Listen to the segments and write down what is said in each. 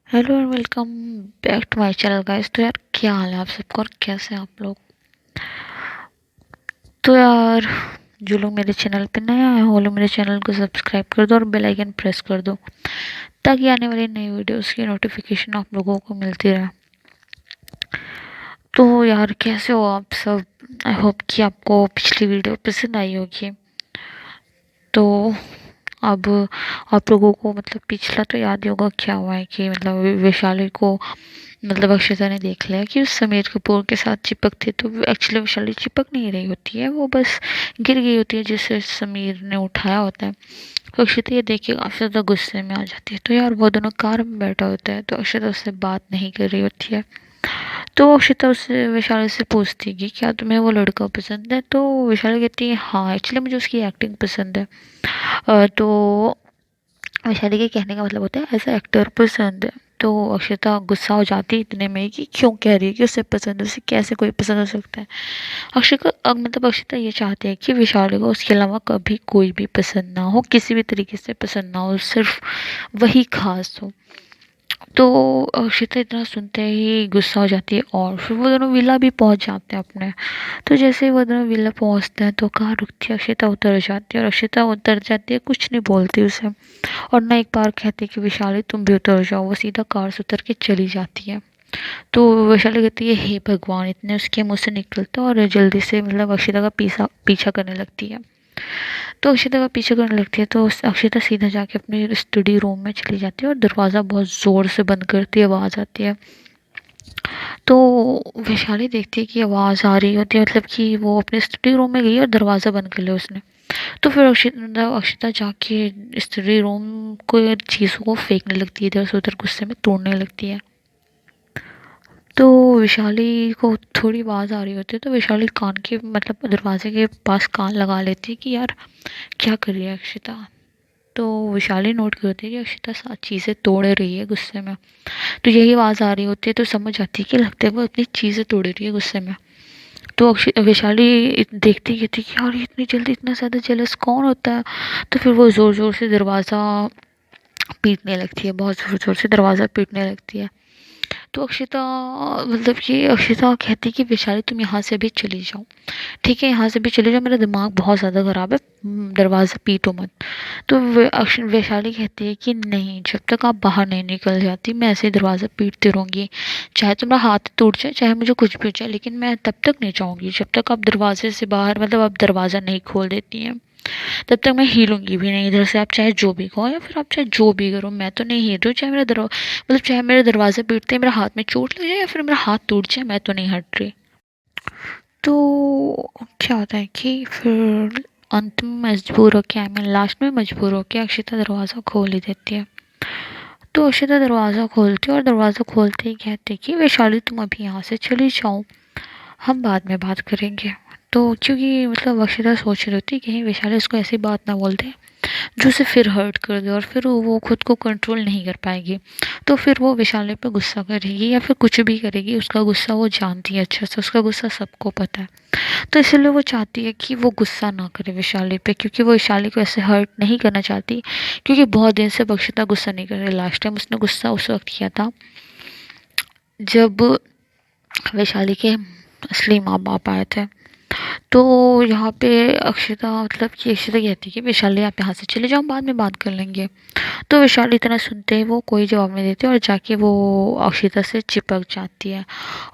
Hello and welcome back to my channel guys. तो यार क्या हाल है आप सबका और कैसे हैं आप लोग। तो यार जो लोग मेरे चैनल पे नए आए हैं वो लोग मेरे चैनल को सब्सक्राइब कर दो और बेल आइकन प्रेस कर दो ताकि आने वाली नई वीडियोस की नोटिफिकेशन आप लोगों को मिलती रहे। तो यार कैसे हो आप सब। आई होप कि आपको पिछली वीडियो पसंद आई होगी। तो अब आप लोगों को मतलब पिछला तो याद ही होगा क्या हुआ है कि मतलब वैशाली को मतलब अक्षता ने देख लिया कि उस समीर कपूर के साथ चिपकती तो एक्चुअली वैशाली चिपक नहीं रही होती है, वो बस गिर गई होती है जिसे समीर ने उठाया होता है। तो अक्षता ये देख के काफ़ी ज़्यादा गुस्से में आ जाती है। तो यार वो दोनों कार में बैठा होता है तो अक्षता उससे बात नहीं कर रही होती है। तो अक्षता उससे वैशाली से पूछती है कि क्या तुम्हें वो लड़का पसंद है। तो वैशाली कहती है हाँ एक्चुअली मुझे उसकी एक्टिंग पसंद है। तो वैशाली के कहने का मतलब होता है ऐसा एक्टर पसंद है। तो अक्षता गुस्सा हो जाती है इतने में कि क्यों कह रही है कि उसे पसंद है, उसे कैसे कोई पसंद हो सकता है। अक्षता मतलब अक्षता ये चाहती है कि विशाल को उसके अलावा कभी कोई भी पसंद ना हो, किसी भी तरीके से पसंद ना हो, सिर्फ वही खास हो। तो अक्षता इतना सुनते ही गुस्सा हो जाती है और फिर वो दोनों विला भी पहुंच जाते हैं अपने। तो जैसे ही वो दोनों विला पहुंचते हैं तो कार रुकती है, अक्षता उतर जाती है और अक्षता उतर जाती है, कुछ नहीं बोलती उसे। और ना एक बार कहती है कि विशाली तुम भी उतर जाओ, वो सीधा कार से उतर के चली जाती है। तो वैशाली कहती है हे भगवान, इतने उसके मुंह से निकलता है और जल्दी से मतलब अक्षता का पीछा पीछा करने लगती है। तो अक्षता का पीछा करने लगती है तो अक्षता सीधा जाके अपने स्टडी रूम में चली जाती है और दरवाज़ा बहुत ज़ोर से बंद करती है, आवाज़ आती है। तो वैशाली देखती है कि आवाज़ आ रही होती है, मतलब कि वो अपने स्टडी रूम में गई और दरवाज़ा बंद कर लिया उसने। तो फिर अक्षिता अक्षिता जाके स्टडी रूम को चीज़ों को फेंकने लगती है, इधर से उधर गुस्से में तोड़ने लगती है। तो विशाली को थोड़ी आवाज़ आ रही होती है तो विशाली कान के मतलब दरवाजे के पास कान लगा लेती है कि यार क्या कर रही है अक्षिता। तो विशाली नोट करती है कि अक्षिता सारी चीज़ें तोड़ रही है गुस्से में। तो यही आवाज़ आ रही होती है तो समझ आती है कि लगता है वो अपनी चीज़ें तोड़ रही है गुस्से में। तो वैशाली देखती कहती कि यार इतनी जल्दी इतना ज़्यादा जेलस कौन होता है। तो फिर वो ज़ोर ज़ोर से दरवाज़ा पीटने लगती है, बहुत ज़ोर ज़ोर से दरवाज़ा पीटने लगती है। तो अक्षिता मतलब कि अक्षिता कहती है कि वैशाली तुम यहाँ से भी चली जाओ, ठीक है यहाँ से भी चले जाओ, मेरा दिमाग बहुत ज़्यादा ख़राब है, दरवाज़ा पीटो मत। तो वैशाली कहती है कि नहीं, जब तक आप बाहर नहीं निकल जाती मैं ऐसे ही दरवाज़ा पीटती रहूँगी, चाहे तुम्हारा हाथ टूट जाए चाहे मुझे कुछ भी हो जाए, लेकिन मैं तब तक नहीं जाऊँगी जब तक आप दरवाजे से बाहर मतलब आप दरवाज़ा नहीं खोल देती हैं। तब तक मैं हिलूंगी भी नहीं इधर से, आप चाहे जो भी कहो या फिर आप चाहे जो भी करो, मैं तो नहीं हिल रही हूँ। चाहे मेरा दरवाजा मतलब चाहे मेरे दरवाजे पीटते मेरा हाथ में चोट लग जाए या फिर मेरा हाथ टूट जाए, मैं तो नहीं हट रही। तो क्या होता है कि फिर अंत में मजबूर होके आई मीन लास्ट में मजबूर होके अक्षिता दरवाज़ा खोल ही देती है। तो अक्षिता दरवाज़ा खोलती है और दरवाज़ा खोलते ही कहती है कि वैशाली तुम अभी यहाँ से चली जाओ, हम बाद में बात करेंगे। तो क्योंकि मतलब अक्षिता सोच रही थी कहीं वैशाली उसको ऐसी बात ना बोल दे जो उसे फिर हर्ट कर दे और फिर वो खुद को कंट्रोल नहीं कर पाएगी। तो फिर वो विशाली पे गुस्सा करेगी या फिर कुछ भी करेगी, उसका गुस्सा वो जानती है अच्छे से, उसका गुस्सा सबको पता है। तो इसलिए वो चाहती है कि वो गुस्सा ना करे वैशाली पे, क्योंकि वो वैशाली को ऐसे हर्ट नहीं करना चाहती। क्योंकि बहुत दिन से अक्षिता गुस्सा नहीं कर रही, लास्ट टाइम उसने गुस्सा उस वक्त किया था जब वैशाली के असली माँ बाप आए थे। तो यहाँ पे अक्षिता मतलब कि अक्षिता कहती है कि वैशाली आप यहाँ से चले जाओ, बाद में बात कर लेंगे। तो वैशाली इतना सुनते ही वो कोई जवाब नहीं देती और जाके वो अक्षिता से चिपक जाती है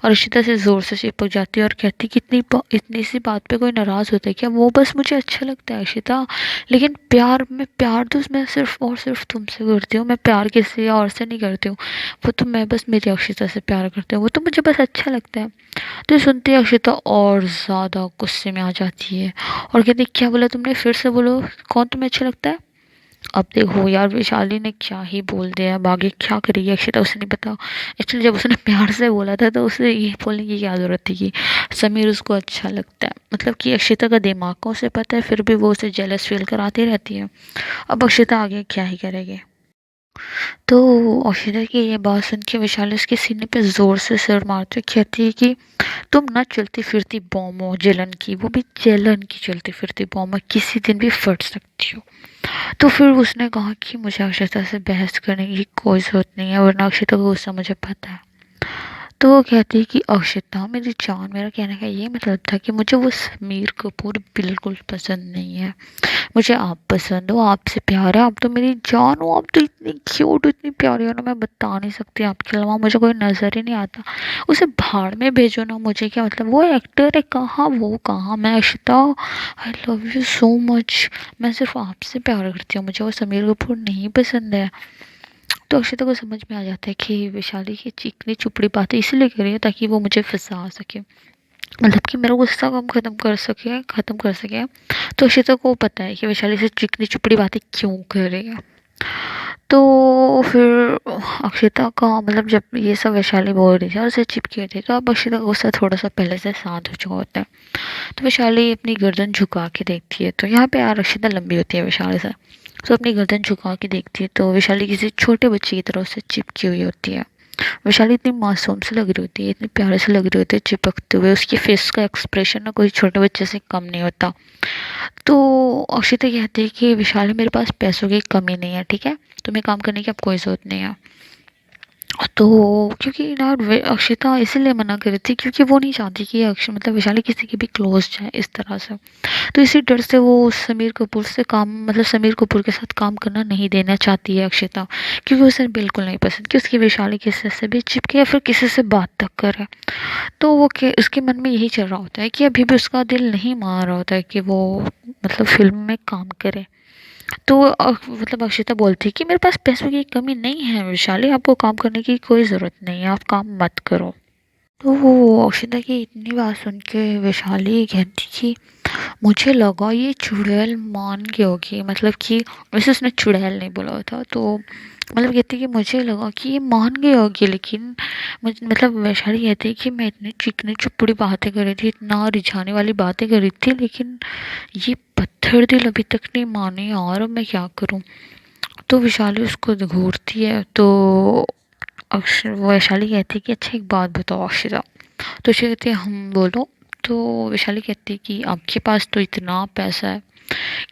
और अक्षिता से ज़ोर से चिपक जाती है और कहती है कि इतनी सी बात पे कोई नाराज़ होता है क्या, वो बस मुझे अच्छा लगता है अक्षिता, लेकिन प्यार तो मैं सिर्फ और सिर्फ तुमसे करती हूँ, मैं प्यार किसी और से नहीं करती हूँ। वो तो मैं बस मेरी अक्षिता से प्यार करती हूँ, वो तो मुझे बस अच्छा लगता है। तो ये सुनते ही अक्षिता और ज़्यादा गुस्से में आ जाती है और कहती है क्या बोला तुमने, फिर से बोलो, कौन तुम्हें अच्छा लगता है। अब देखो यार वैशाली ने क्या ही बोल दिया, अब आगे क्या करेगी अक्षिता उसे नहीं पता। एक्चुअली जब उसने प्यार से बोला था तो उसे ये बोलने की क्या ज़रूरत थी कि समीर उसको अच्छा लगता है, मतलब कि अक्षिता का दिमाग का उसे पता है फिर भी वो उसे जेलस फील कराती रहती है। अब अक्षिता आगे क्या ही करेगी। तो अक्षिता की ये बात सुन के विशाली उसके सीने पे ज़ोर से सिर मारते हुए कहती है कि तुम ना चलती फिरती बॉम्ब हो जलन की, वो भी जलन की चलती फिरती बॉम्ब है, किसी दिन भी फट सकती हो। तो फिर उसने कहा कि मुझे अक्षता से बहस करने की कोई ज़रूरत नहीं है, वरना अक्षता को गुस्सा मुझे पता है। तो वो कहती है कि अक्षता मेरी जान, मेरा कहने का ये मतलब था कि मुझे वो समीर कपूर बिल्कुल पसंद नहीं है। मुझे आप पसंद हो, आपसे प्यार है, आप तो मेरी जान हो, आप तो इतनी क्यूट हो, इतनी प्यारी हो ना, मैं बता नहीं सकती, आपके अलावा मुझे कोई नज़र ही नहीं आता। उसे भाड़ में भेजो ना, मुझे क्या मतलब, वो एक्टर है कहाँ, वो कहाँ, मैं Akshata I love you so much, मैं सिर्फ आपसे प्यार करती हूँ, मुझे वो समीर कपूर नहीं पसंद है। तो अक्षता को समझ में आ जाता है कि वैशाली की चिकनी चुपड़ी बातें इसलिए कर रही है ताकि वो मुझे फंसा सके, मतलब कि मेरा गुस्सा कम ख़त्म कर सके। तो अक्षता को पता है कि वैशाली से चिकनी चुपड़ी बातें क्यों कर रही है। तो फिर अक्षता का मतलब जब ये सब वैशाली बोल रही थी और उसे चिपकी थी, तो अब अक्षता का गुस्सा थोड़ा सा पहले से शांत हो चुका होता है। तो वैशाली अपनी गर्दन झुका के देखती है, तो यहाँ पे यार अक्षता लंबी होती है वैशाली से। तो अपनी गर्दन झुका के देखती है तो वैशाली किसी छोटे बच्चे की तरह उससे चिपकी हुई होती है। वैशाली इतनी मासूम से लग रही होती है, इतनी प्यारे से लग रही होती है चिपकते हुए, उसकी फेस का एक्सप्रेशन ना कोई छोटे बच्चे से कम नहीं होता। तो अक्षिता कहती है कि विशाल मेरे पास पैसों की कमी नहीं है, ठीक है, तुम्हें काम करने की अब कोई ज़रूरत नहीं है। तो क्योंकि ना अक्षिता इसीलिए मना कर रही थी क्योंकि वो नहीं चाहती कि मतलब विशाली किसी की भी क्लोज जाए इस तरह से। तो इसी डर से वो समीर कपूर से काम, मतलब समीर कपूर के साथ काम करना नहीं देना चाहती है अक्षिता, क्योंकि उसे बिल्कुल नहीं पसंद कि उसकी वैशाली किसी से भी चिपके या फिर किसी से बात तक करे। तो वो के उसके मन में यही चल रहा होता है कि अभी भी उसका दिल नहीं मान रहा होता है कि वो मतलब फिल्म में काम करे। तो मतलब अक्षिता बोलती है कि मेरे पास पैसों की कमी नहीं है वैशाली, आपको काम करने की कोई ज़रूरत नहीं है, आप काम मत करो। तो वो अक्षिता की इतनी बात सुन के वैशाली कहती कि मुझे लगा ये चुड़ैल मान गई होगी, मतलब कि वैसे उसने चुड़ैल नहीं बोला था, तो मतलब कहती कि मुझे लगा कि ये मान गई होगी, लेकिन मुझे मतलब वैशाली कहती है कि मैं इतनी चिकनी चुपड़ी बातें कर रही थी, इतना रिझाने वाली बातें कर रही थी, लेकिन ये पत्थर दिल अभी तक नहीं माने यार, अब मैं क्या करूं। तो वैशाली उसको घूरती है, तो वैशाली कहती है कि अच्छा एक बात बताओ अक्षिता। तो उसे कहती है हम बोलो। तो वैशाली कहती है कि आपके पास तो इतना पैसा है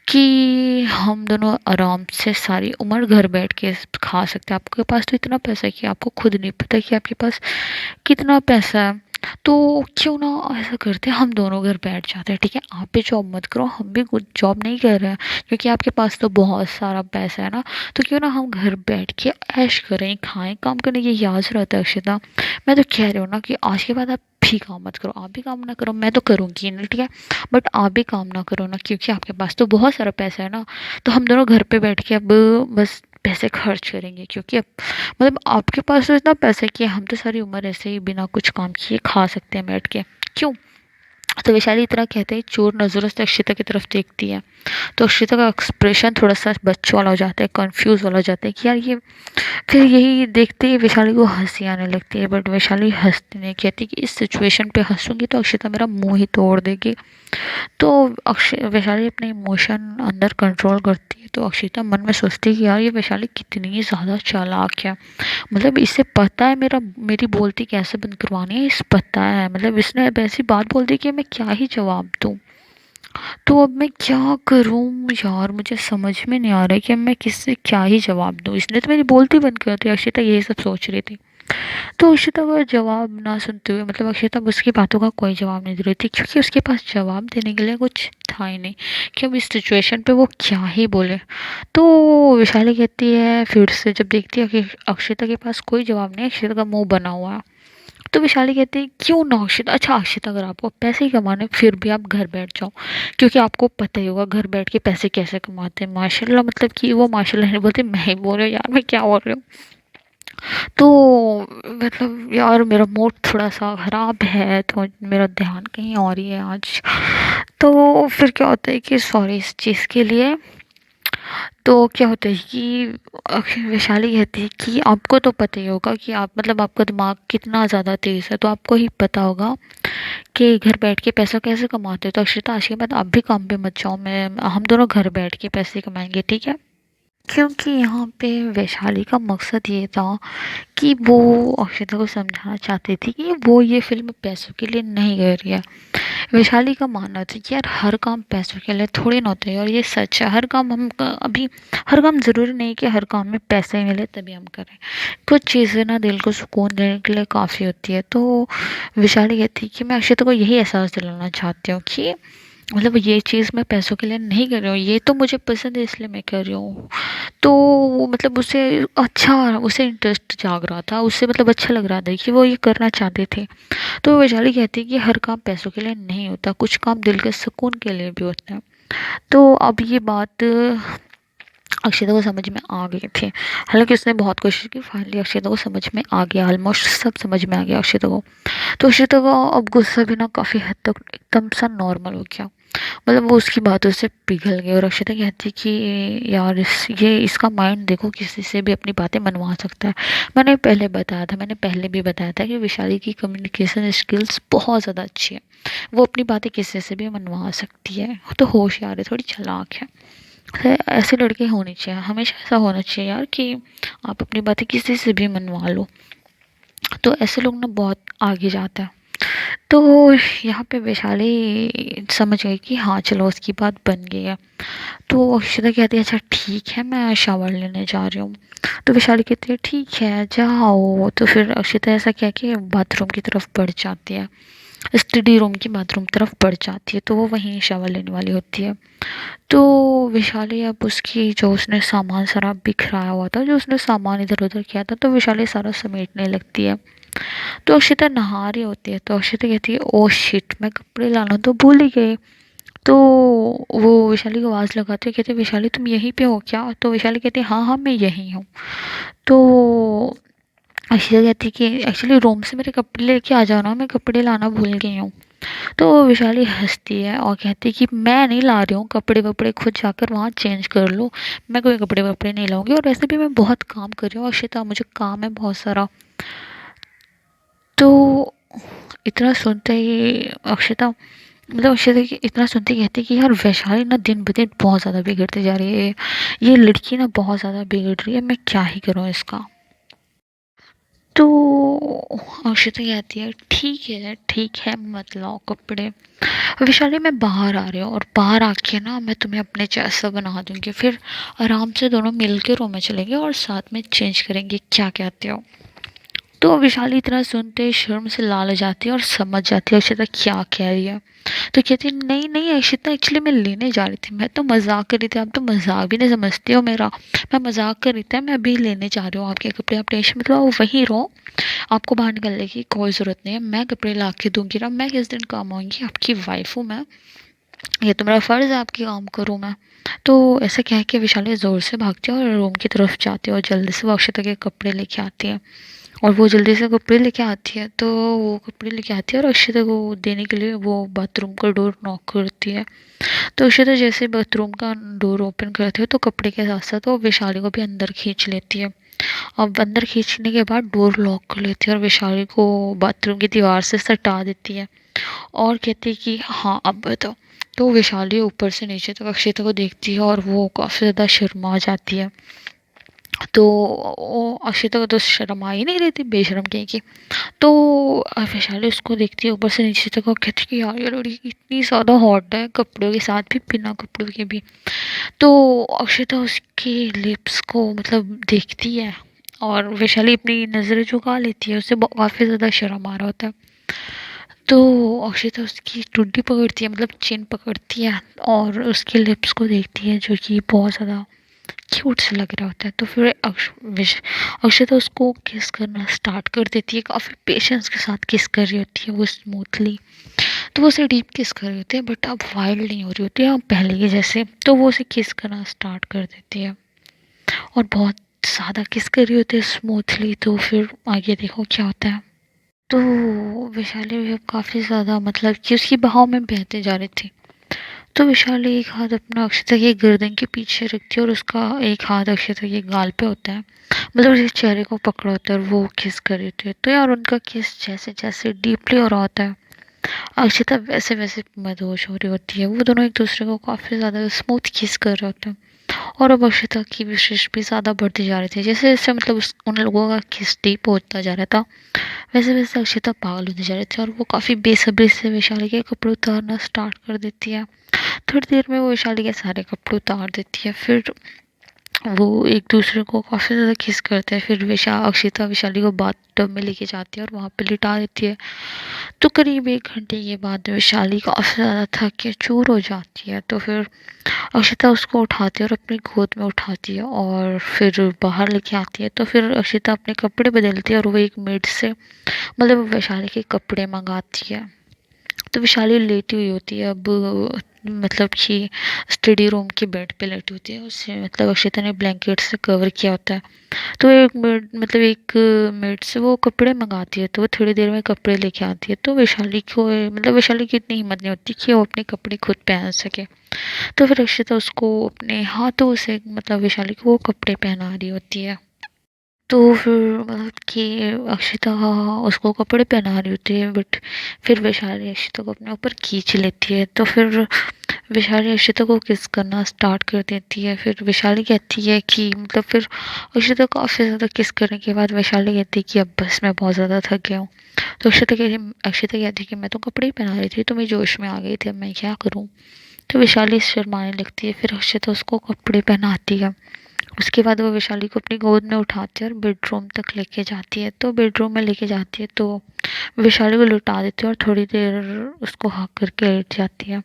कि हम दोनों आराम से सारी उम्र घर बैठ के खा सकते हैं, आपके पास तो इतना पैसा है कि आपको खुद नहीं पता कि आपके पास कितना पैसा है। तो क्यों ना ऐसा करते हैं, हम दोनों घर बैठ जाते हैं, ठीक है, आप भी जॉब मत करो, हम भी कुछ जॉब नहीं कर रहे हैं, क्योंकि आपके पास तो बहुत सारा पैसा है ना। तो क्यों ना हम घर बैठ के ऐश करें, खाएं, काम करने की याद रहता है अक्षता। मैं तो कह रही हूँ ना कि आज के बाद आप भी काम मत करो, आप भी काम ना करो, मैं तो करूँगी नहीं, ठीक है, बट आप भी काम ना करो ना, क्योंकि आपके पास तो बहुत सारा पैसा है ना। तो हम दोनों घर पे बैठ के अब बस पैसे खर्च करेंगे, क्योंकि अब मतलब आपके पास तो इतना पैसा है कि हम तो सारी उम्र ऐसे ही बिना कुछ काम किए खा सकते हैं बैठ के, क्यों। तो वैशाली इतना कहते ही चोर नज़रों से अक्षिता की तरफ देखती है। तो अक्षिता का एक्सप्रेशन थोड़ा सा बच्चों वाला हो जाता है, कंफ्यूज वाला हो जाता है कि यार ये, फिर यही देखते ही वैशाली को हंसी आने लगती है, बट वैशाली हंसती नहीं, कहती कि इस सिचुएशन पे हंसूंगी तो अक्षिता मेरा मुंह ही तोड़ देगी। तो अक्षय वैशाली अपने इमोशन अंदर कंट्रोल करती है, तो अक्षिता मन में सोचती है कि यार ये वैशाली कितनी ज़्यादा चालाक है, मतलब इसे पता है मेरी बोलती कैसे बंद करवानी है, इसे पता है, मतलब इसने अब ऐसी बात बोल दी कि मैं क्या ही जवाब दूँ। तो अब मैं क्या करूँ यार, मुझे समझ में नहीं आ रहा है कि अब मैं किससे क्या ही जवाब दूँ, इसने तो मेरी बोलती बंद कर दी, अक्षिता यही सब सोच रही थी। तो अक्षिता का जवाब ना सुनते हुए, मतलब अक्षिता उसकी बातों का कोई जवाब नहीं दे रही थी, क्योंकि उसके पास जवाब देने के लिए कुछ था ही नहीं कि अब इस सिचुएशन पे वो क्या ही बोले। तो विशाली कहती है फिर से, जब देखती है कि अक्षिता के पास कोई जवाब नहीं है, अक्षिता का मुंह बना हुआ है, तो विशाली कहती है क्यों ना अक्षिता, अच्छा अक्षिता अगर आपको पैसे ही कमाने फिर भी आप घर बैठ जाओ, क्योंकि आपको पता ही होगा घर बैठ के पैसे कैसे कमाते हैं माशाल्लाह, मतलब कि वो माशाल्लाह नहीं बोलते, मैं ही बोल रही हूँ यार, मैं क्या बोल रही हूँ। तो मतलब यार मेरा मूड थोड़ा सा ख़राब है, तो मेरा ध्यान कहीं और ही है आज। तो फिर क्या होता है कि सॉरी इस चीज़ के लिए। तो क्या होता है कि वैशाली कहती है कि आपको तो पता ही होगा कि आप मतलब आपका दिमाग कितना ज़्यादा तेज़ है, तो आपको ही पता होगा कि घर बैठ के पैसा कैसे कमाते हो। तो अक्षिता आज के बाद आप भी काम पे मत जाओ, मैं हम दोनों घर बैठ के पैसे कमाएंगे, ठीक है। क्योंकि यहाँ पे वैशाली का मकसद ये था कि वो अक्षता को समझाना चाहती थी कि वो ये फ़िल्म पैसों के लिए नहीं कर रही है। वैशाली का मानना था कि यार हर काम पैसों के लिए थोड़ी ना होता है, और ये सच है। हर काम अभी हर काम ज़रूरी नहीं कि हर काम में पैसे मिले तभी हम करें। कुछ चीज़ें ना दिल को सुकून देने के लिए काफ़ी होती है। तो वैशाली कहती है कि मैं अक्षता को यही एहसास दिलाना चाहती हूँ कि मतलब ये चीज़ मैं पैसों के लिए नहीं कर रही हूँ, ये तो मुझे पसंद है इसलिए मैं कर रही हूँ। तो वो मतलब उसे अच्छा, उसे इंटरेस्ट जाग रहा था, उसे मतलब अच्छा लग रहा था कि वो ये करना चाहते थे। तो वैशाली कहती है कि हर काम पैसों के लिए नहीं होता, कुछ काम दिल के सुकून के लिए भी होते हैं। तो अब ये बात अक्षता को समझ में आ गई थी। हालांकि उसने बहुत कोशिश की, फाइनली अक्षता को समझ में आ गया, ऑलमोस्ट सब समझ में आ गया अक्षता को। तो अक्षता का अब गुस्सा भी ना काफ़ी हद तक एकदम सा नॉर्मल हो गया। मतलब वो उसकी बातों से पिघल गई, और अक्षता कहती कि यार ये इसका माइंड देखो, किसी से भी अपनी बातें मनवा सकता है। मैंने पहले भी बताया था कि विशाली की कम्युनिकेशन स्किल्स बहुत ज़्यादा अच्छी है। वो अपनी बातें किसी से भी मनवा सकती है, तो होशियार है, थोड़ी चालाक है। ऐसे लड़के होने चाहिए, हमेशा ऐसा होना चाहिए यार कि आप अपनी बातें किसी से भी मनवा लो। तो ऐसे लोग ना बहुत आगे जाते हैं। तो यहाँ पे वैशाली समझ गई कि हाँ चलो उसकी बात बन गई है। तो अक्षता कहती है अच्छा ठीक है, मैं शावर लेने जा रही हूँ। तो वैशाली कहती है ठीक है जाओ। तो फिर अक्षता ऐसा कह के बाथरूम की तरफ बढ़ जाती है, स्टडी रूम की बाथरूम तरफ बढ़ जाती है। तो वो वहीं शावर लेने वाली होती है। तो वैशाली अब उसकी जो उसने सामान सारा बिखराया हुआ था, जो उसने सामान इधर उधर किया था, तो वैशाली सारा समेटने लगती है। तो अक्षता नहा रही होती है, तो अक्षता कहती है ओ शिट, मैं कपड़े लाना तो भूल ही गई। तो वो वैशाली को आवाज़ लगाते हुए कहते वैशाली तुम यहीं पे हो क्या? तो वैशाली कहती है हाँ हाँ मैं यहीं हूँ। तो अक्षता कहती कि एक्चुअली रूम से मेरे कपड़े लेके आ जाओ ना, मैं कपड़े लाना भूल गई हूँ। तो वैशाली हंसती है और कहती है कि मैं नहीं ला रही हूँ कपड़े वपड़े, खुद जाकर वहाँ चेंज कर लो, मैं कोई कपड़े वपड़े नहीं लाऊंगी, और वैसे भी मैं बहुत काम कर रही हूँ अक्षता, मुझे काम है बहुत सारा। तो इतना सुनते ही अक्षता मतलब अक्षता की इतना सुनते ही कहती है कि यार वैशाली ना दिन ब दिन बहुत ज़्यादा बिगड़ती जा रही है, ये लड़की ना बहुत ज़्यादा बिगड़ रही है, मैं क्या ही करूँ इसका। तो अक्षता कहती है ठीक है मत लाओ कपड़े, वैशाली मैं बाहर आ रही हूँ, और बाहर आके ना मैं तुम्हें अपने जैसा बना दूंगी, फिर आराम से दोनों मिल के रूम में चलेंगे और साथ में चेंज करेंगे, क्या कहते हो? तो विशाली इतना सुनते ही शर्म से लाल हो जाती है और समझ जाती है अक्षता क्या कह रही है। तो कहती है नहीं नहीं अक्षता, एक्चुअली मैं लेने जा रही थी, मैं तो मजाक कर रही थी, आप तो मजाक भी नहीं समझते हो मेरा। मैं मजाक कर रही थी, मैं अभी लेने जा रही हूँ आपके कपड़े, आप टेंशन मतलब आप वहीं रहो, आपको बाहर निकलने की कोई ज़रूरत नहीं है, मैं कपड़े ला के दूंगी ना, मैं किस दिन काम आऊँगी, आपकी वाइफ हूँ मैं, ये तो मेरा फ़र्ज़ है आपकी काम करूँ मैं। तो ऐसा कह के विशाली ज़ोर से भागती है और रूम की तरफ जाती है, और जल्दी से वो अक्षता के कपड़े लेके आती है। और वो जल्दी से कपड़े लेके आती है, तो वो कपड़े लेके आती है और अक्षता को देने के लिए वो बाथरूम का डोर नॉक करती है। तो अक्षता जैसे बाथरूम का डोर ओपन करती है, तो कपड़े के साथ साथ वो वैशाली को भी अंदर खींच लेती है। अब अंदर खींचने के बाद डोर लॉक कर लेती है और वैशाली को बाथरूम की दीवार से सटा देती है, और कहती है कि हाँ अब बताओ। तो वैशाली ऊपर से नीचे तक अक्षता को देखती है और वो काफ़ी ज़्यादा शर्मा जाती है। तो वो अक्षता को तो शर्म आ ही नहीं रही थी, बेशर्म कहीं की। तो वैशाली उसको देखती है ऊपर से नीचे तक और कहती है कि यार ये लड़की इतनी ज़्यादा हॉट है, कपड़ों के साथ भी बिना कपड़ों के भी। तो अक्षता उसके लिप्स को मतलब देखती है, और वैशाली अपनी नज़रें झुका लेती है, उसे काफ़ी ज़्यादा शर्म आ रहा होता है। तो अक्षता उसकी टुड्डी पकड़ती है, मतलब चिन पकड़ती है, और उसके लिप्स को देखती है जो कि बहुत ज़्यादा क्यूट से लग रहा होता है। तो फिर अक्षता उसको किस करना स्टार्ट कर देती है, काफ़ी पेशेंस के साथ किस कर रही होती है वो स्मूथली। तो वो उसे डीप किस कर रही होती है, बट अब वाइल्ड नहीं हो रही होती है अब पहले के जैसे। तो वो उसे किस करना स्टार्ट कर देती है, और बहुत ज़्यादा किस कर रही होती है स्मूथली। तो फिर आगे देखो क्या होता है। तो वैशाली भी अब काफ़ी ज़्यादा मतलब कि उसकी बहाव में बहते जा रही थी। तो वैशाली एक हाथ अपना अक्षता के गर्दन के पीछे रखती है, और उसका एक हाथ अक्षता के गाल पे होता है, मतलब उसके चेहरे को पकड़ा होता है, और वो किस कर रही थी। तो यार उनका किस जैसे जैसे डीपली हो रहा होता है, अक्षता वैसे वैसे मदहोश हो रही होती है, वो दोनों एक दूसरे को काफ़ी ज़्यादा स्मूथ किस कर रहे होते हैं। और अब अक्षता की विशेष भी ज़्यादा बढ़ती जा रही थी। जैसे जैसे मतलब उन लोगों का किस डीप होता जा रहा था, वैसे वैसे अक्षता पागल होती जा रही थी और वो काफ़ी बेसब्री से वैशाली के कपड़े उतारना स्टार्ट कर देती है। थोड़ी देर में वो वैशाली के सारे कपड़े उतार देती है। फिर वो एक दूसरे को काफ़ी ज़्यादा किस करते हैं। फिर अक्षिता वैशाली को बाथ टब में लेके जाती है और वहाँ पे लिटा देती है। तो करीब 1 घंटे के बाद वैशाली काफ़ी ज़्यादा थक के चूर हो जाती है। तो फिर अक्षिता उसको उठाती है और अपनी गोद में उठाती है और फिर बाहर लेके आती है। तो फिर अक्षिता अपने कपड़े बदलती है और वो एक मेड से मतलब वैशाली के कपड़े मंगाती है। तो वैशाली लेटी हुई होती है अब, मतलब कि स्टडी रूम के बेड पे लेटी होती है। उसे मतलब अक्षिता ने ब्लैंकेट से कवर किया होता है। तो एक मेड से वो कपड़े मंगाती है। तो वो थोड़ी देर में कपड़े लेके आती है। तो वैशाली को मतलब वैशाली की इतनी हिम्मत नहीं होती कि वो अपने कपड़े खुद पहन सके। तो फिर अक्षिता उसको अपने हाथों से मतलब वैशाली को वो कपड़े पहना रही होती है। तो फिर मतलब कि अक्षिता उसको कपड़े पहना रही होती है, बट फिर वैशाली अक्षिता को अपने ऊपर खींच लेती है। तो फिर वैशाली अक्षिता को किस करना स्टार्ट कर देती है। फिर वैशाली कहती है कि मतलब फिर अक्षिता को काफ़ी ज़्यादा किस करने के बाद वैशाली कहती है कि अब बस मैं बहुत ज़्यादा थक गया हूँ। तो अक्षिता कहती है कि मैं तो कपड़े ही पहना रही थी, तो मैं जोश में आ गई थी, अब मैं क्या करूँ। तो वैशाली शर्माने लगती है। फिर अक्षिता उसको कपड़े पहनाती है। उसके बाद वो वैशाली को अपनी गोद में उठाती है और बेडरूम तक लेके जाती है। तो बेडरूम में लेके जाती है तो वैशाली को लुटा देती है और थोड़ी देर उसको हक करके लेट जाती है।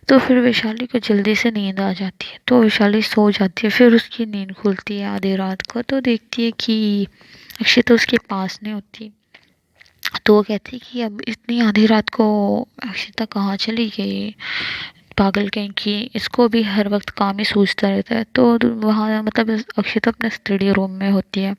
तो फिर वैशाली को जल्दी से नींद आ जाती है। तो वैशाली सो जाती है। फिर उसकी नींद खुलती है आधी रात को, तो देखती है कि अक्षिता उसके पास नहीं होती। तो वो कहती है कि अब इतनी आधी रात को अक्षिता कहाँ चली गई, पागल कहीं की, इसको भी हर वक्त काम ही सोचता रहता है। तो वहाँ मतलब अक्षिता अपने स्टडी रूम में होती है।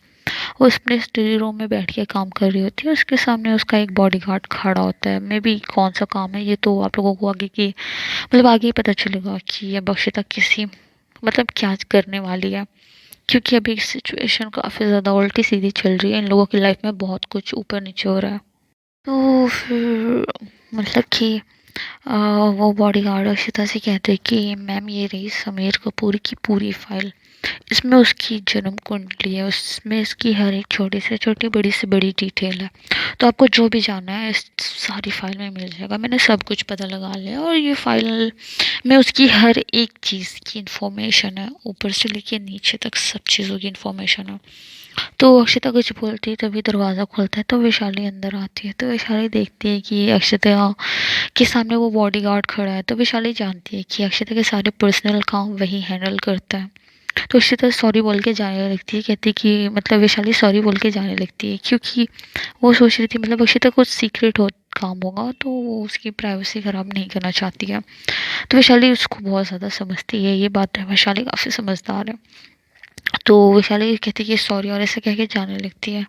वो अपने स्टडी रूम में बैठ के काम कर रही होती है। उसके सामने उसका एक बॉडीगार्ड खड़ा होता है। मे बी कौन सा काम है ये तो आप लोगों को आगे की मतलब आगे ही पता चलेगा कि अब अक्षिता किसी मतलब क्या करने वाली है। क्योंकि अभी सिचुएशन काफ़ी ज़्यादा उल्टी सीधी चल रही है। इन लोगों की लाइफ में बहुत कुछ ऊपर नीचे हो रहा है। तो फिर मतलब कि अ, वो बॉडीगार्ड अक्षिता से कहते हैं कि मैम ये रही समीर कपूर की पूरी फाइल। इसमें उसकी जन्म कुंडली है, उसमें इसकी हर एक छोटी से छोटी बड़ी से बड़ी डिटेल है। तो आपको जो भी जानना है इस सारी फाइल में मिल जाएगा। मैंने सब कुछ पता लगा लिया और ये फाइल में उसकी हर एक चीज़ की इन्फॉर्मेशन है, ऊपर से लेके नीचे तक सब चीज़ों की इन्फॉर्मेशन है। तो अक्षिता कुछ बोलती है तभी दरवाज़ा खुलता है। तो वैशाली अंदर आती है। तो वैशाली देखती है कि अक्षिता के सामने वो बॉडीगार्ड खड़ा है। तो वैशाली जानती है कि अक्षिता के सारे पर्सनल काम वही हैंडल करता है। तो अक्षिता सॉरी बोल के जाने लगती है। कहती कि मतलब वैशाली सॉरी बोल के जाने लगती है क्योंकि वो सोच रही थी मतलब अक्षिता कुछ सीक्रेट हो काम होगा तो वो उसकी प्राइवेसी ख़राब नहीं करना चाहती है। तो वैशाली उसको बहुत ज़्यादा समझती है। ये बात है, वैशाली काफ़ी समझदार है। तो वैशाली कहती है कि सॉरी और ऐसे कह के जाने लगती है।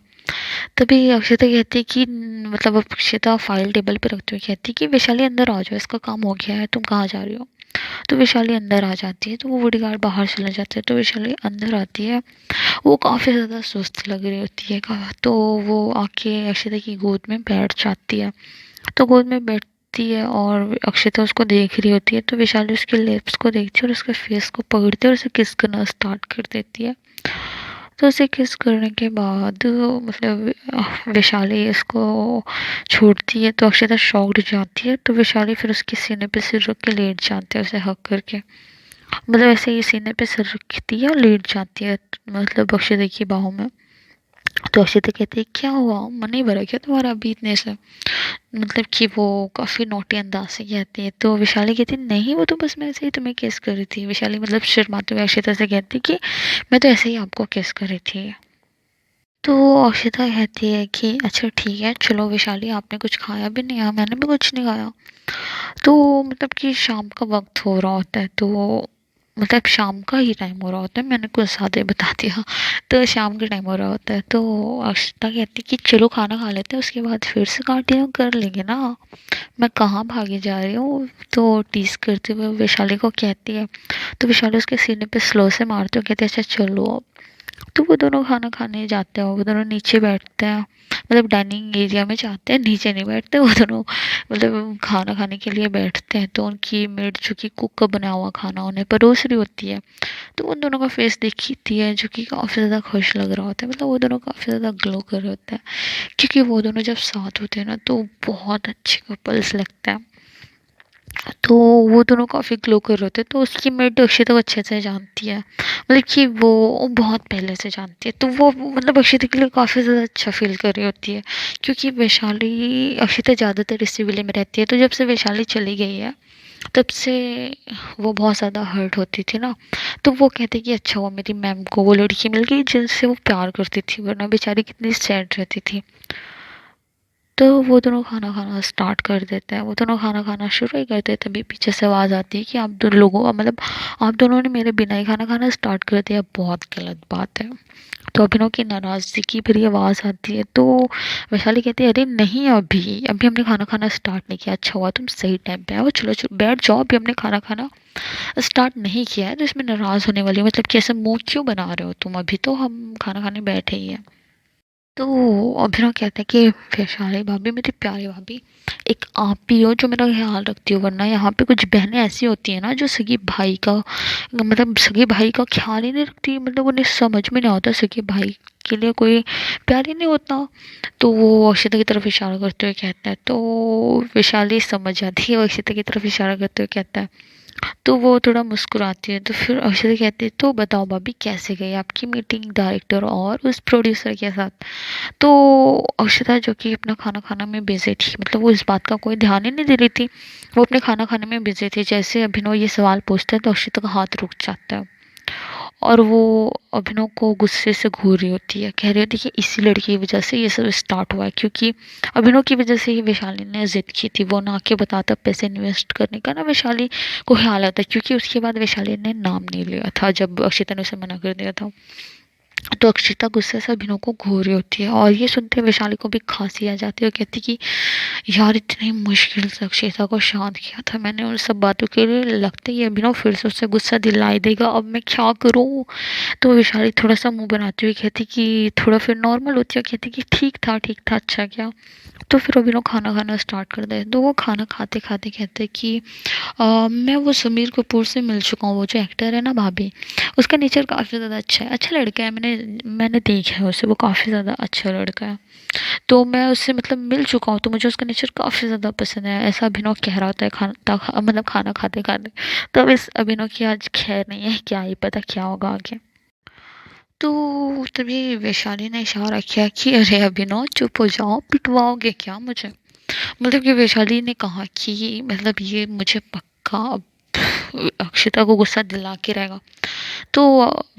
तभी अक्षता कहती है कि मतलब अक्षता फाइल टेबल पे रखते हुए कहती है कि वैशाली अंदर आ जाओ, इसका काम हो गया है, तुम कहाँ जा रही हो। तो वैशाली अंदर आ जाती है। तो वो बॉडीगार्ड बाहर चला जाता है। तो वैशाली अंदर आती है। वो काफ़ी ज़्यादा सुस्त लग रही होती है तो वो आके अक्षता की गोद में बैठ जाती है। तो गोद में बैठती है और अक्षता उसको देख रही होती है। तो वैशाली उसके लिप्स को देखती है और उसके फेस को पकड़ती है और उसे किस करना स्टार्ट कर देती है। तो उसे किस करने के बाद मतलब वैशाली इसको छोड़ती है। तो अक्षता शॉक्ड जाती है। तो वैशाली फिर उसके सीने पे सिर रख के लेट जाती है, उसे हक करके मतलब ऐसे ही सीने पे सिर रखती है और लेट जाती है मतलब अक्षता की बाहों में। तो अक्षता कहती है क्या हुआ, मन नहीं भरा क्या तुम्हारा अभी इतने से। मतलब कि वो काफ़ी नोटी अंदाज से कहती है। तो वैशाली कहती है नहीं वो तो बस मैं ऐसे ही तुम्हें किस कर रही थी। वैशाली मतलब शर्माते हुए अक्षता से कहती है कि मैं तो ऐसे ही आपको किस कर रही थी। तो अक्षता कहती है कि अच्छा ठीक है चलो वैशाली, आपने कुछ खाया भी नहीं है, मैंने भी कुछ नहीं खाया। तो मतलब कि शाम का वक्त हो रहा होता है। तो मतलब शाम का ही टाइम हो रहा होता है, मैंने कुछ ज़्यादा ही बता दिया। तो शाम का टाइम हो रहा होता है। तो अक्षता कहती है कि चलो खाना खा लेते हैं, उसके बाद फिर से कंटिन्यू कर लेंगे ना, मैं कहाँ भागी जा रही हूँ। तो टीस करते हुए वैशाली को कहती है। तो वैशाली उसके सीने पे स्लो से मारते हुए कहती है अच्छा चलो अब। तो वो दोनों खाना खाने जाते हैं, वो दोनों नीचे बैठते हैं, मतलब डाइनिंग एरिया में जाते हैं, नीचे नहीं बैठते वो दोनों, मतलब खाना खाने के लिए बैठते हैं। तो उनकी मेड जो कि कुक का बना हुआ खाना उन्हें परोस रही होती है। तो उन दोनों का फेस देखी है जो कि काफ़ी ज़्यादा खुश लग रहा होता है, मतलब वो दोनों काफ़ी ज़्यादा ग्लो कर रहे होते हैं, क्योंकि वो दोनों जब साथ होते हैं ना तो बहुत अच्छे कपल्स लगता है। तो वो दोनों काफ़ी ग्लो कर रहे थे, तो उसकी मेड अक्षिता को अच्छे से जानती है, मतलब कि वो बहुत पहले से जानती है। तो वो मतलब अक्षिता के लिए काफ़ी ज़्यादा अच्छा फील कर रही होती है, क्योंकि वैशाली, अक्षिता ज़्यादातर इसी विले में रहती है, तो जब से वैशाली चली गई है तब से वो बहुत ज़्यादा हर्ट होती थी ना। तो वो कहते कि अच्छा हुआ मेरी मैम को वो लड़की मिल गई जिनसे वो प्यार करती थी, वरना बेचारी कितनी सैड रहती थी। तो वो दोनों खाना खाना स्टार्ट कर देते हैं, वो दोनों खाना खाना शुरू ही करते हैं, तभी पीछे से आवाज़ आती है कि आप दो लोगों, मतलब आप दोनों ने मेरे बिना ही खाना खाना स्टार्ट कर दिया, बहुत गलत बात है। तो अभिनव की नाराज़गी की भरी आवाज़ आती है, तो वैशाली कहती है अरे नहीं, अभी अभी हमने खाना खाना स्टार्ट नहीं किया, अच्छा हुआ तुम सही टाइम पे आओ, चलो चलो बैठ जाओ, अभी हमने खाना खाना स्टार्ट नहीं किया है, तो इसमें नाराज़ होने वाली, मतलब कि ऐसा मुंह क्यों बना रहे हो तुम, अभी तो हम खाना खाने बैठे ही हैं। तो अभिनव कहता है कि वैशाली भाभी, मेरी प्यारी भाभी, एक आप ही हो जो मेरा ख्याल रखती हो, वरना यहाँ पे कुछ बहनें ऐसी होती हैं ना जो सगी भाई का, मतलब सगे भाई का ख्याल ही नहीं रखती, मतलब उन्हें समझ में नहीं आता सगे भाई के लिए कोई प्यार ही नहीं होता। तो वो अक्षिता की तरफ इशारा करते हुए कहता है, तो वैशाली समझ जाती है, वो अक्षिता की तरफ इशारा करते हुए कहता है। तो वो थोड़ा मुस्कुराती है, तो फिर अक्षता कहती है तो बताओ भाभी कैसे गई आपकी मीटिंग डायरेक्टर और उस प्रोड्यूसर के साथ। तो अक्षता जो कि अपना खाना खाना में बिजी थी, मतलब वो इस बात का कोई ध्यान ही नहीं दे रही थी, वो अपने खाना खाने में बिजी थी। जैसे अभिनव ये सवाल पूछता है तो अक्षता का हाथ रुक जाता है, और वो अभिनव को गुस्से से घूर रही होती है, कह रही होती है कि इसी लड़की की वजह से ये सब स्टार्ट हुआ है, क्योंकि अभिनव की वजह से ही वैशाली ने जिद की थी, वो ना के बताता पैसे इन्वेस्ट करने का ना वैशाली को ख्याल आता, क्योंकि उसके बाद वैशाली ने नाम नहीं लिया था जब अक्षिता ने उसे मना कर दिया था। तो अक्षिता गुस्से से अभिनव को घूर रही होती है, और ये सुनते वैशाली को भी खांसी आ जाती है, और कहती कि यार इतनी मुश्किल से अक्षिता को शांत किया था मैंने उन सब बातों के लिए, लगता है ये अभिनव फिर से उससे गुस्सा दिलाई देगा, अब मैं क्या करूँ। तो वैशाली थोड़ा सा मुंह बनाती हुई कहती कि थोड़ा फिर नॉर्मल होती है, कहती कि ठीक था ठीक था, अच्छा क्या। तो फिर अभी लोग खाना खाना स्टार्ट कर दें, तो वो खाना खाते खाते कहते कि मैं वो समीर कपूर से मिल चुका हूँ, वो जो एक्टर है ना भाभी, उसका नेचर काफ़ी ज़्यादा अच्छा है, अच्छा लड़का है, मैंने देखा है उसे, वो काफ़ी ज़्यादा अच्छा लड़का है। तो मैं उससे मतलब मिल चुका हूँ, तो मुझे उसका नेचर काफ़ी ज़्यादा पसंद है, ऐसा अभिनव कह रहा होता है मतलब खाना खाते खाते। तो अब इस अभिनव की आज खैर नहीं है, क्या ही पता क्या होगा आगे। तो तभी वैशाली ने इशारा किया कि अरे अभिनव चुप हो जाओ, पिटवाओगे क्या मुझे। मतलब कि वैशाली ने कहा कि मतलब ये मुझे पक्का अब अक्षिता को गुस्सा दिला के रहेगा। तो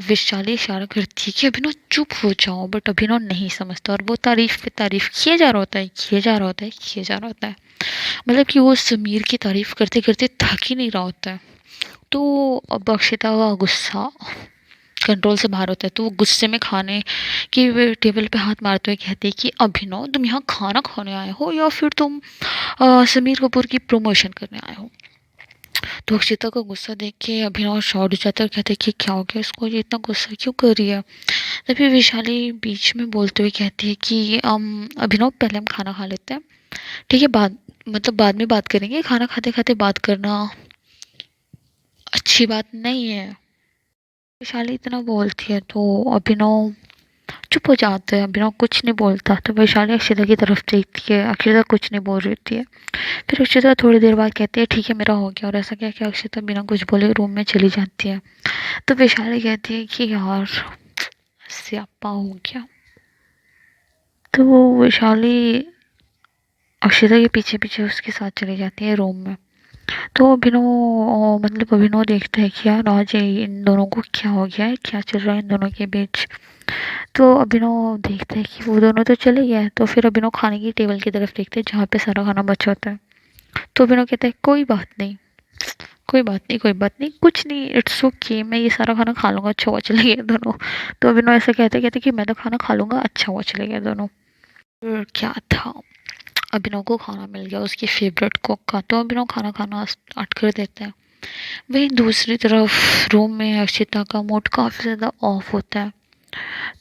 वैशाली इशारा करती है कि अभिनव चुप हो जाओ, बट अभिनव नहीं समझता, और वो तारीफ पे तारीफ किए जा रहा होता है, किए जा रहा होता है, किए जा रहा होता है, मतलब कि वो समीर की तारीफ करते करते थक ही नहीं रहा होता है। तो अब अक्षिता का गुस्सा कंट्रोल से बाहर होता है, तो वो गुस्से में खाने की टेबल पे हाथ मारते हुए कहते हैं कि अभिनव तुम यहाँ खाना खाने आए हो या फिर तुम समीर कपूर की प्रमोशन करने आए हो। तो अक्षिता को गुस्सा देख के अभिनव शॉर्ट हो जाता है और कहते हैं कि क्या हो गया इसको, ये इतना गुस्सा क्यों कर रही है। तभी वैशाली बीच में बोलते हुए कहती है कि अभिनव पहले हम खाना खा लेते हैं, ठीक है, बाद मतलब बाद में बात करेंगे, खाना खाते खाते बात करना अच्छी बात नहीं है। वैशाली इतना बोलती है तो अभिनव चुप हो जाते हैं, अभिनव कुछ नहीं बोलता। तो वैशाली अक्षिता की तरफ देखती है, अक्षिता कुछ नहीं बोल रही होती है। फिर अक्षिता थोड़ी देर बाद कहती है ठीक है मेरा हो गया, और ऐसा क्या कि अक्षिता बिना कुछ बोले रूम में चली जाती है। तो वैशाली कहती है कि यार स्यापा हो गया। तो वो वैशाली अक्षिता के पीछे पीछे उसके साथ चली जाती है रूम में। तो अभिनव मतलब अभिनव देखता है कि यार आज ये इन दोनों को क्या हो गया है, क्या चल रहा है इन दोनों के बीच। तो अभिनव देखता है कि वो दोनों तो चले गए हैं, तो फिर अभिनव खाने की टेबल की तरफ देखते हैं जहाँ पे सारा खाना बचा होता है। तो अभिनव कहता है कोई बात नहीं, कोई बात नहीं, कोई बात नहीं, कुछ नहीं, इट्स ओके, मैं ये सारा खाना खा लूँगा, अच्छा हुआ चले गए दोनों। तो अभिनव ऐसा कहते कहते कि मैं तो खाना खा लूँगा, अच्छा हुआ चले गए दोनों। फिर क्या था, अभिनव को खाना मिल गया उसकी फेवरेट कुक का, तो अभिनव खाना खाना स्टार्ट कर देता है। वहीं दूसरी तरफ रूम में अक्षिता का मूड काफ़ी ज़्यादा ऑफ होता है,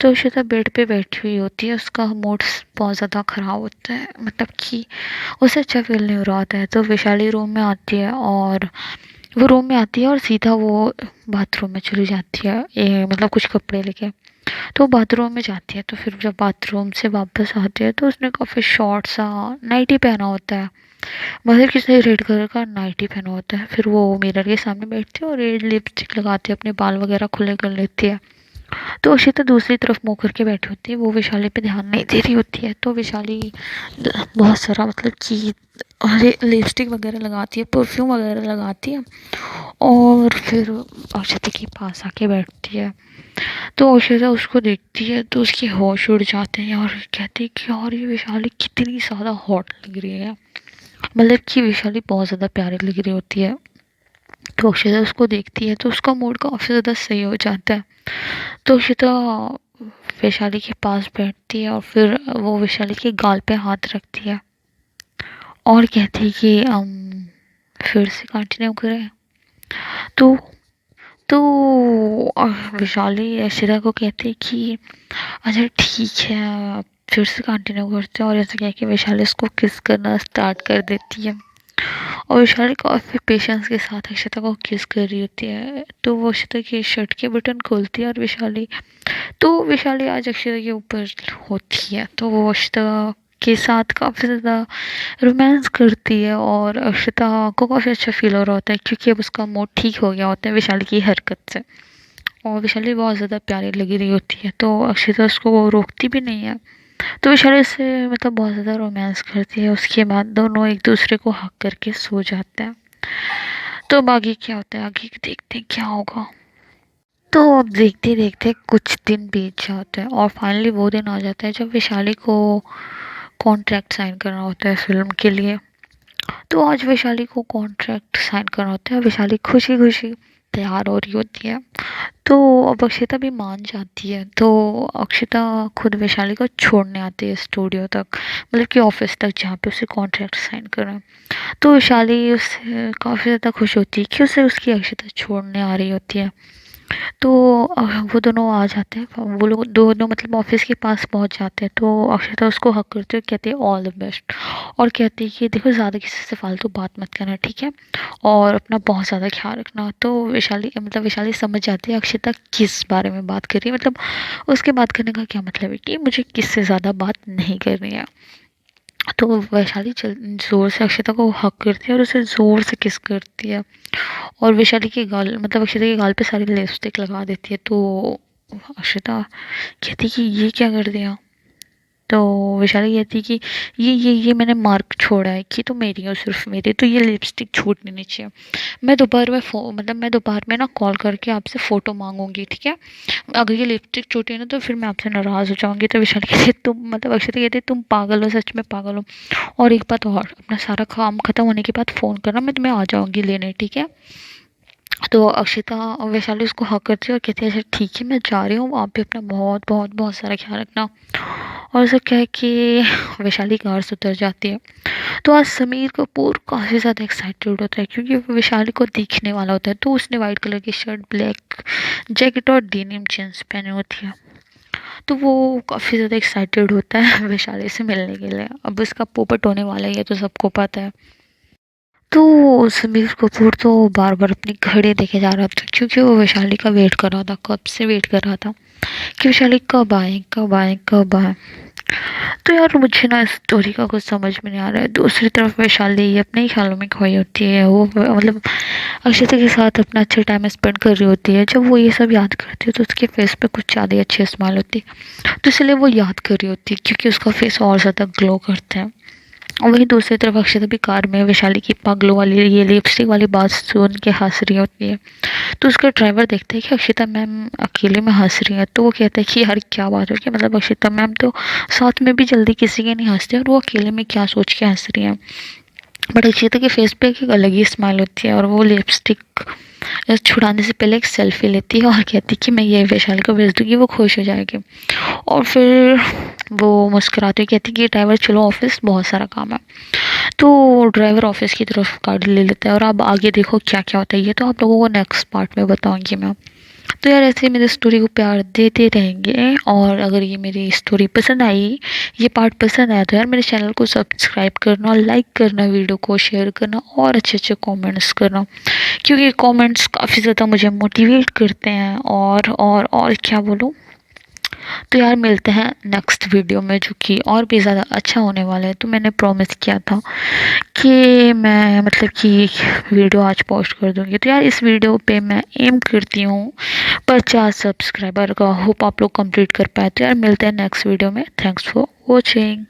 तो अक्षता बेड पे बैठी हुई होती है, उसका मूड बहुत ज़्यादा ख़राब होता है, मतलब कि उसे अच्छा फ़ील नहीं हो रहा होता है। तो वैशाली रूम में आती है और वो रूम में आती है और सीधा वो बाथरूम में चली जाती है, मतलब कुछ कपड़े लेके। तो बाथरूम में जाती है, तो फिर जब बाथरूम से वापस आती है तो उसने काफ़ी शॉर्ट सा नाइटी पहना होता है, मतलब किसी रेड कलर का नाइटी पहना होता है। फिर वो मिरर के सामने बैठती है और रेड लिपस्टिक लगाती है, अपने बाल वगैरह खुले कर लेती है। तो अक्षिता दूसरी तरफ मुँह करके बैठी होती है, वो वैशाली पे ध्यान नहीं दे रही होती है। तो वैशाली बहुत सारा मतलब कि अरे लिपस्टिक वगैरह लगाती है, परफ्यूम वगैरह लगाती है और फिर अक्षता के पास आके बैठती है। तो अक्षता उसको देखती है तो उसके होश उड़ जाते हैं और कहती है कि यार ये वैशाली कितनी ज़्यादा हॉट लग रही है, मतलब कि वैशाली बहुत ज़्यादा प्यारी लग रही होती है। तो अक्षता उसको देखती है तो उसका मूड काफ़ी ज़्यादा सही हो जाता है। तो अक्षता वैशाली के पास बैठती है और फिर वो वैशाली के गाल पे हाथ रखती है और कहती है कि फिर से कंटिन्यू करें। तो तो वैशाली अक्षता को कहती है कि अच्छा ठीक है, आप फिर से कंटिन्यू करते हैं, और ऐसा कह के वैशाली उसको किस करना स्टार्ट कर देती है। और वैशाली काफ़ी पेशेंस के साथ अक्षता को किस कर रही होती है। तो वो अक्षता के शर्ट के बटन खोलती है और वैशाली आज अक्षता के ऊपर होती है, तो वो अक्षता के साथ काफ़ी ज़्यादा रोमांस करती है और अक्षता को काफ़ी अच्छा फील हो रहा होता है क्योंकि अब उसका मूड ठीक हो गया होता है वैशाली की हरकत से। और वैशाली बहुत ज़्यादा प्यारी लगी रही होती है, तो अक्षता उसको रोकती भी नहीं है। तो वैशाली से मतलब बहुत ज़्यादा रोमांस करती है, उसके बाद दोनों एक दूसरे को हक करके सो जाते हैं। तो अब आगे क्या होता है, आगे देखते हैं क्या होगा। तो अब देखते देखते कुछ दिन बीत जाते हैं और फाइनली वो दिन आ जाता है जब वैशाली को कॉन्ट्रैक्ट साइन करना होता है फिल्म के लिए। तो आज वैशाली को कॉन्ट्रैक्ट साइन करना होता है, वैशाली खुशी खुशी तैयार हो रही होती है। तो अब अक्षता भी मान जाती है, तो अक्षता खुद वैशाली को छोड़ने आती है स्टूडियो तक, मतलब कि ऑफिस तक जहाँ पे उसे कॉन्ट्रैक्ट साइन करना है। तो वैशाली उससे काफ़ी ज़्यादा खुश होती है कि उसे उसकी अक्षता छोड़ने आ रही होती है। तो वो दोनों आ जाते हैं, वो लोग दोनों मतलब ऑफिस के पास पहुंच जाते हैं। तो अक्षता उसको हक करते हुए कहती है ऑल द बेस्ट, और कहती है कि देखो ज़्यादा किसी से फालतू बात मत करना, ठीक है, और अपना बहुत ज़्यादा ख्याल रखना। तो वैशाली समझ जाती है अक्षता किस बारे में बात कर रही है, मतलब उसके बात करने का क्या मतलब है कि मुझे किससे ज़्यादा बात नहीं करनी है। तो वैशाली चल ज़ोर से अक्षता को हक करती है और उसे ज़ोर से किस करती है और वैशाली के गाल मतलब अक्षता के गाल पे सारी लिपस्टिक लगा देती है। तो अक्षता कहती कि ये क्या कर दिया। तो वैशाली कहती कि ये मैंने मार्क छोड़ा है कि तो मेरी और सिर्फ मेरी, तो ये लिपस्टिक छूटनी नहीं चाहिए। मैं दोपहर में ना कॉल करके आपसे फ़ोटो मांगूंगी, ठीक है, अगर ये लिपस्टिक छूटी ना तो फिर मैं आपसे नाराज़ हो जाऊंगी। तो विशाल कहती तुम मतलब अक्षता कहती तुम पागल हो, सच में पागल हो। और एक बात और, अपना सारा काम खत्म होने के बाद फ़ोन करना, मैं तुम्हें आ जाऊंगी लेने, ठीक है। तो अक्षता और वैशाली उसको हक करती है और कहती है अच्छा ठीक है मैं जा रही हूँ, आप भी अपना बहुत बहुत बहुत सारा ख्याल रखना। और सब क्या है कि वैशाली कार से उतर जाती है। तो आज समीर कपूर काफ़ी ज़्यादा एक्साइटेड होता है क्योंकि वो वैशाली को देखने वाला होता है। तो उसने वाइट कलर की शर्ट, ब्लैक जैकेट और डेनिम जींस पहनी होती है। तो वो काफ़ी ज़्यादा एक्साइटेड होता है वैशाली से मिलने के लिए, अब उसका पोपट होने वाला है ये तो सबको पता है। तो समीर कपूर तो बार बार अपनी घड़ी देखे जा रहा था क्योंकि वो वैशाली का वेट कर रहा था, कब से वेट कर रहा था कि वैशाली कब आए कब आए कब आए। तो यार मुझे ना इस स्टोरी का कुछ समझ में नहीं आ रहा है। दूसरी तरफ वैशाली अपने ही ख्यालों में खोई होती है, वो मतलब अक्षता के साथ अपना अच्छा टाइम स्पेंड कर रही होती है। जब वो ये सब याद करती है तो उसके फेस पे कुछ ज़्यादा ही अच्छी स्माइल होती है, तो इसलिए वो याद कर रही होती है क्योंकि उसका फेस और ज़्यादा ग्लो करता है। और वहीं दूसरी तरफ अक्षता भी कार में वैशाली की पगलों वाली ये लिपस्टिक वाली बात सुन के हंस रही होती है। तो उसका ड्राइवर देखता है कि अक्षता मैम अकेले में हंस रही है, तो वो कहता है कि यार क्या बात है कि मतलब अक्षता मैम तो साथ में भी जल्दी किसी के नहीं हंसते और वो अकेले में क्या सोच के हंस रही है। बट अक्षता के फेस पे एक अलग ही स्माइल होती है और वो लिपस्टिक छुड़ाने से पहले एक सेल्फी लेती है और कहती है कि मैं ये वैशाली को भेज दूँगी, वो खुश हो जाएगी। और फिर वो मुस्कुराती हुई कहती है कि ड्राइवर चलो ऑफिस बहुत सारा काम है। तो ड्राइवर ऑफिस की तरफ गाड़ी ले लेता है और अब आगे देखो क्या क्या होता है, ये तो आप लोगों को नेक्स्ट पार्ट में बताऊंगी मैं। तो यार ऐसे मेरी स्टोरी को प्यार देते रहेंगे, और अगर ये मेरी स्टोरी पसंद आई, ये पार्ट पसंद आया, तो यार मेरे चैनल को सब्सक्राइब करना, लाइक करना, वीडियो को शेयर करना और अच्छे अच्छे कमेंट्स करना, क्योंकि कमेंट्स काफ़ी ज़्यादा मुझे मोटिवेट करते हैं। और क्या बोलूँ। तो यार मिलते हैं नेक्स्ट वीडियो में, जो कि और भी ज़्यादा अच्छा होने वाला है। तो मैंने प्रॉमिस किया था कि मैं मतलब कि वीडियो आज पोस्ट कर दूँगी। तो यार इस वीडियो पे मैं एम करती हूँ 50 सब्सक्राइबर का। होप आप लोग कंप्लीट कर पाए। तो यार मिलते हैं नेक्स्ट वीडियो में। Thanks for watching.